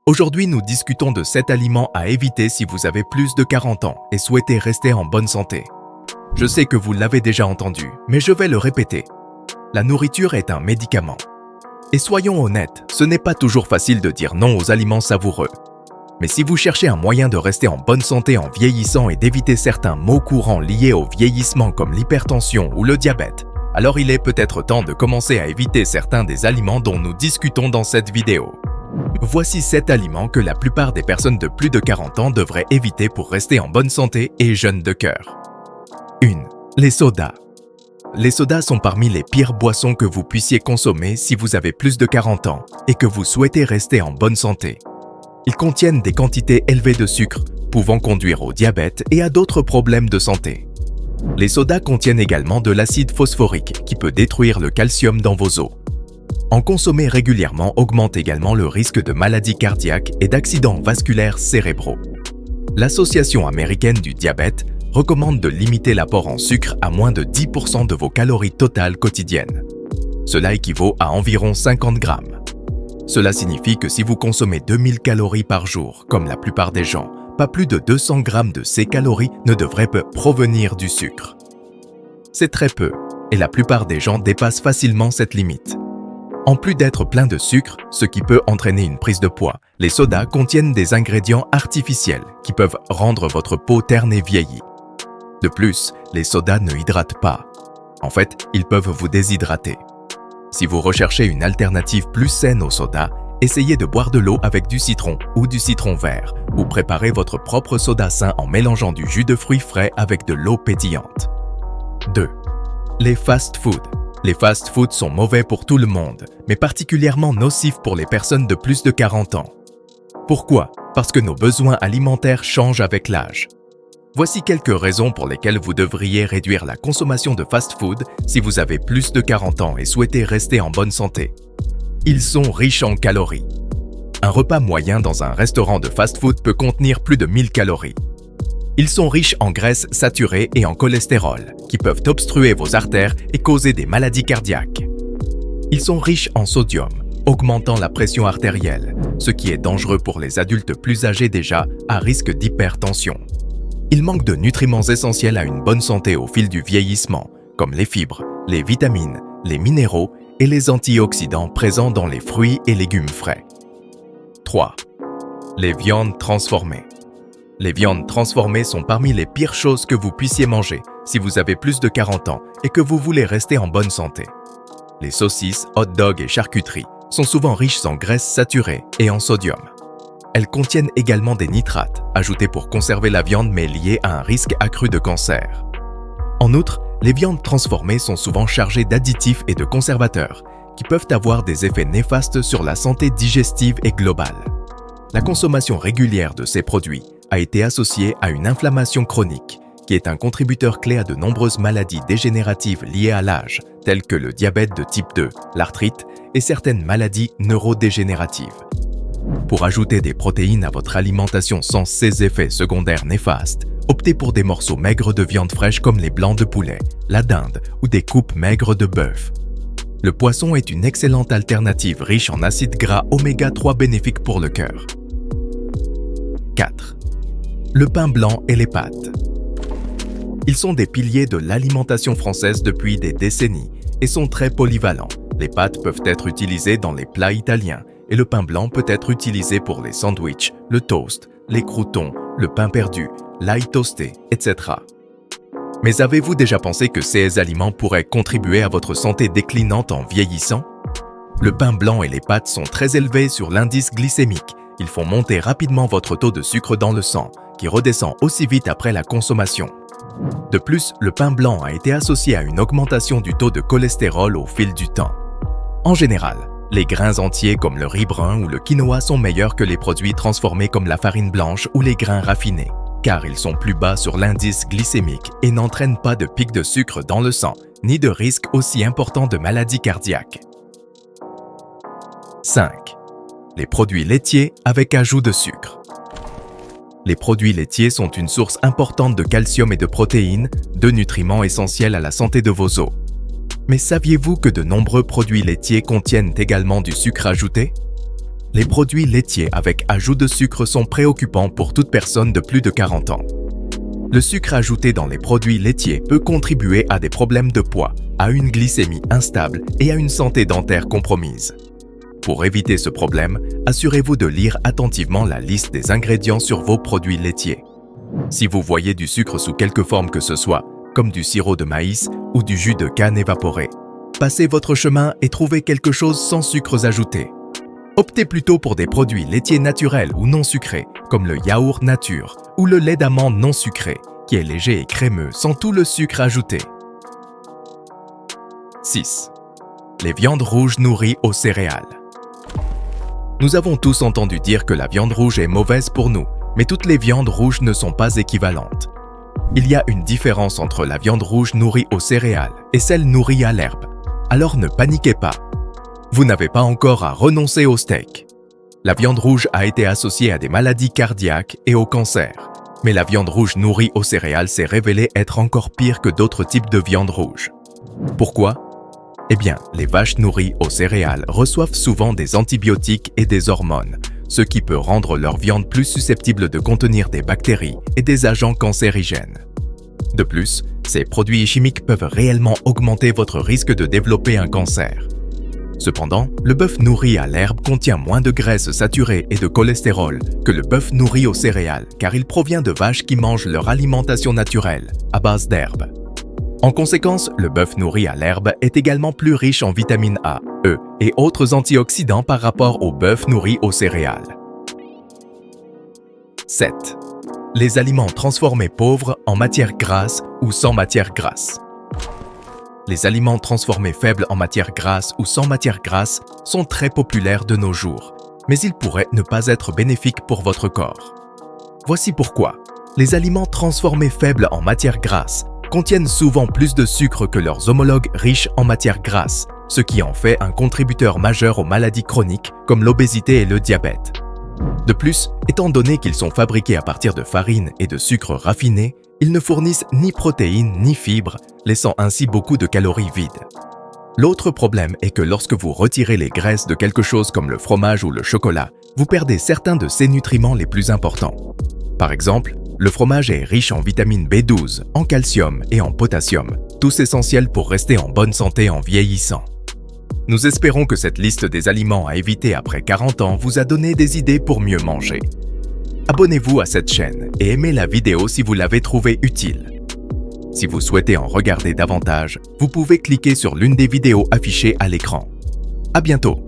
Aujourd'hui, nous discutons de 7 aliments à éviter si vous avez plus de 40 ans et souhaitez rester en bonne santé. Je sais que vous l'avez déjà entendu, mais je vais le répéter. La nourriture est un médicament. Et soyons honnêtes, ce n'est pas toujours facile de dire non aux aliments savoureux. Mais si vous cherchez un moyen de rester en bonne santé en vieillissant et d'éviter certains maux courants liés au vieillissement comme l'hypertension ou le diabète, alors il est peut-être temps de commencer à éviter certains des aliments dont nous discutons dans cette vidéo. Voici 7 aliments que la plupart des personnes de plus de 40 ans devraient éviter pour rester en bonne santé et jeunes de cœur. 1. Les sodas. Les sodas sont parmi les pires boissons que vous puissiez consommer si vous avez plus de 40 ans et que vous souhaitez rester en bonne santé. Ils contiennent des quantités élevées de sucre, pouvant conduire au diabète et à d'autres problèmes de santé. Les sodas contiennent également de l'acide phosphorique qui peut détruire le calcium dans vos os. En consommer régulièrement augmente également le risque de maladies cardiaques et d'accidents vasculaires cérébraux. L'Association américaine du diabète recommande de limiter l'apport en sucre à moins de 10% de vos calories totales quotidiennes. Cela équivaut à environ 50 grammes. Cela signifie que si vous consommez 2000 calories par jour, comme la plupart des gens, pas plus de 200 grammes de ces calories ne devraient provenir du sucre. C'est très peu, et la plupart des gens dépassent facilement cette limite. En plus d'être plein de sucre, ce qui peut entraîner une prise de poids, les sodas contiennent des ingrédients artificiels qui peuvent rendre votre peau terne et vieillie. De plus, les sodas ne hydratent pas. En fait, ils peuvent vous déshydrater. Si vous recherchez une alternative plus saine aux sodas, essayez de boire de l'eau avec du citron ou du citron vert, ou préparez votre propre soda sain en mélangeant du jus de fruits frais avec de l'eau pétillante. 2. Les fast-foods. Les fast-foods sont mauvais pour tout le monde, mais particulièrement nocifs pour les personnes de plus de 40 ans. Pourquoi? Parce que nos besoins alimentaires changent avec l'âge. Voici quelques raisons pour lesquelles vous devriez réduire la consommation de fast-food si vous avez plus de 40 ans et souhaitez rester en bonne santé. Ils sont riches en calories. Un repas moyen dans un restaurant de fast-food peut contenir plus de 1000 calories. Ils sont riches en graisses saturées et en cholestérol, qui peuvent obstruer vos artères et causer des maladies cardiaques. Ils sont riches en sodium, augmentant la pression artérielle, ce qui est dangereux pour les adultes plus âgés déjà à risque d'hypertension. Ils manquent de nutriments essentiels à une bonne santé au fil du vieillissement, comme les fibres, les vitamines, les minéraux et les antioxydants présents dans les fruits et légumes frais. 3. Les viandes transformées. Les viandes transformées sont parmi les pires choses que vous puissiez manger si vous avez plus de 40 ans et que vous voulez rester en bonne santé. Les saucisses, hot dogs et charcuteries sont souvent riches en graisses saturées et en sodium. Elles contiennent également des nitrates, ajoutés pour conserver la viande mais liés à un risque accru de cancer. En outre, les viandes transformées sont souvent chargées d'additifs et de conservateurs qui peuvent avoir des effets néfastes sur la santé digestive et globale. La consommation régulière de ces produits a été associée à une inflammation chronique, qui est un contributeur clé à de nombreuses maladies dégénératives liées à l'âge, telles que le diabète de type 2, l'arthrite et certaines maladies neurodégénératives. Pour ajouter des protéines à votre alimentation sans ces effets secondaires néfastes, optez pour des morceaux maigres de viande fraîche comme les blancs de poulet, la dinde ou des coupes maigres de bœuf. Le poisson est une excellente alternative riche en acides gras oméga 3 bénéfiques pour le cœur. 4. Le pain blanc et les pâtes. Ils sont des piliers de l'alimentation française depuis des décennies et sont très polyvalents. Les pâtes peuvent être utilisées dans les plats italiens et le pain blanc peut être utilisé pour les sandwichs, le toast, les croûtons, le pain perdu, l'ail toasté, etc. Mais avez-vous déjà pensé que ces aliments pourraient contribuer à votre santé déclinante en vieillissant? Le pain blanc et les pâtes sont très élevés sur l'indice glycémique. Ils font monter rapidement votre taux de sucre dans le sang, qui redescend aussi vite après la consommation. De plus, le pain blanc a été associé à une augmentation du taux de cholestérol au fil du temps. En général, les grains entiers comme le riz brun ou le quinoa sont meilleurs que les produits transformés comme la farine blanche ou les grains raffinés, car ils sont plus bas sur l'indice glycémique et n'entraînent pas de pic de sucre dans le sang, ni de risque aussi important de maladies cardiaques. 5. Les produits laitiers avec ajout de sucre. Les produits laitiers sont une source importante de calcium et de protéines, deux nutriments essentiels à la santé de vos os. Mais saviez-vous que de nombreux produits laitiers contiennent également du sucre ajouté? les produits laitiers avec ajout de sucre sont préoccupants pour toute personne de plus de 40 ans. Le sucre ajouté dans les produits laitiers peut contribuer à des problèmes de poids, à une glycémie instable et à une santé dentaire compromise. Pour éviter ce problème, assurez-vous de lire attentivement la liste des ingrédients sur vos produits laitiers. Si vous voyez du sucre sous quelque forme que ce soit, comme du sirop de maïs ou du jus de canne évaporé, passez votre chemin et trouvez quelque chose sans sucres ajoutés. Optez plutôt pour des produits laitiers naturels ou non sucrés, comme le yaourt nature ou le lait d'amande non sucré, qui est léger et crémeux sans tout le sucre ajouté. 6. Les viandes rouges nourries aux céréales. Nous avons tous entendu dire que la viande rouge est mauvaise pour nous, mais toutes les viandes rouges ne sont pas équivalentes. Il y a une différence entre la viande rouge nourrie aux céréales et celle nourrie à l'herbe. Alors ne paniquez pas. Vous n'avez pas encore à renoncer au steak. La viande rouge a été associée à des maladies cardiaques et au cancer. Mais la viande rouge nourrie aux céréales s'est révélée être encore pire que d'autres types de viande rouge. Pourquoi ? Eh bien, les vaches nourries aux céréales reçoivent souvent des antibiotiques et des hormones, ce qui peut rendre leur viande plus susceptible de contenir des bactéries et des agents cancérigènes. De plus, ces produits chimiques peuvent réellement augmenter votre risque de développer un cancer. Cependant, le bœuf nourri à l'herbe contient moins de graisses saturées et de cholestérol que le bœuf nourri aux céréales, car il provient de vaches qui mangent leur alimentation naturelle, à base d'herbe. En conséquence, le bœuf nourri à l'herbe est également plus riche en vitamine A, E et autres antioxydants par rapport au bœuf nourri aux céréales. 7. Les aliments transformés pauvres en matière grasse ou sans matière grasse. Les aliments transformés faibles en matière grasse ou sans matière grasse sont très populaires de nos jours, mais ils pourraient ne pas être bénéfiques pour votre corps. Voici pourquoi. Les aliments transformés faibles en matière grasse contiennent souvent plus de sucre que leurs homologues riches en matière grasse, ce qui en fait un contributeur majeur aux maladies chroniques comme l'obésité et le diabète. De plus, étant donné qu'ils sont fabriqués à partir de farine et de sucre raffiné, ils ne fournissent ni protéines ni fibres, laissant ainsi beaucoup de calories vides. L'autre problème est que lorsque vous retirez les graisses de quelque chose comme le fromage ou le chocolat, vous perdez certains de ces nutriments les plus importants. Par exemple, le fromage est riche en vitamine B12, en calcium et en potassium, tous essentiels pour rester en bonne santé en vieillissant. Nous espérons que cette liste des aliments à éviter après 40 ans vous a donné des idées pour mieux manger. Abonnez-vous à cette chaîne et aimez la vidéo si vous l'avez trouvée utile. Si vous souhaitez en regarder davantage, vous pouvez cliquer sur l'une des vidéos affichées à l'écran. À bientôt!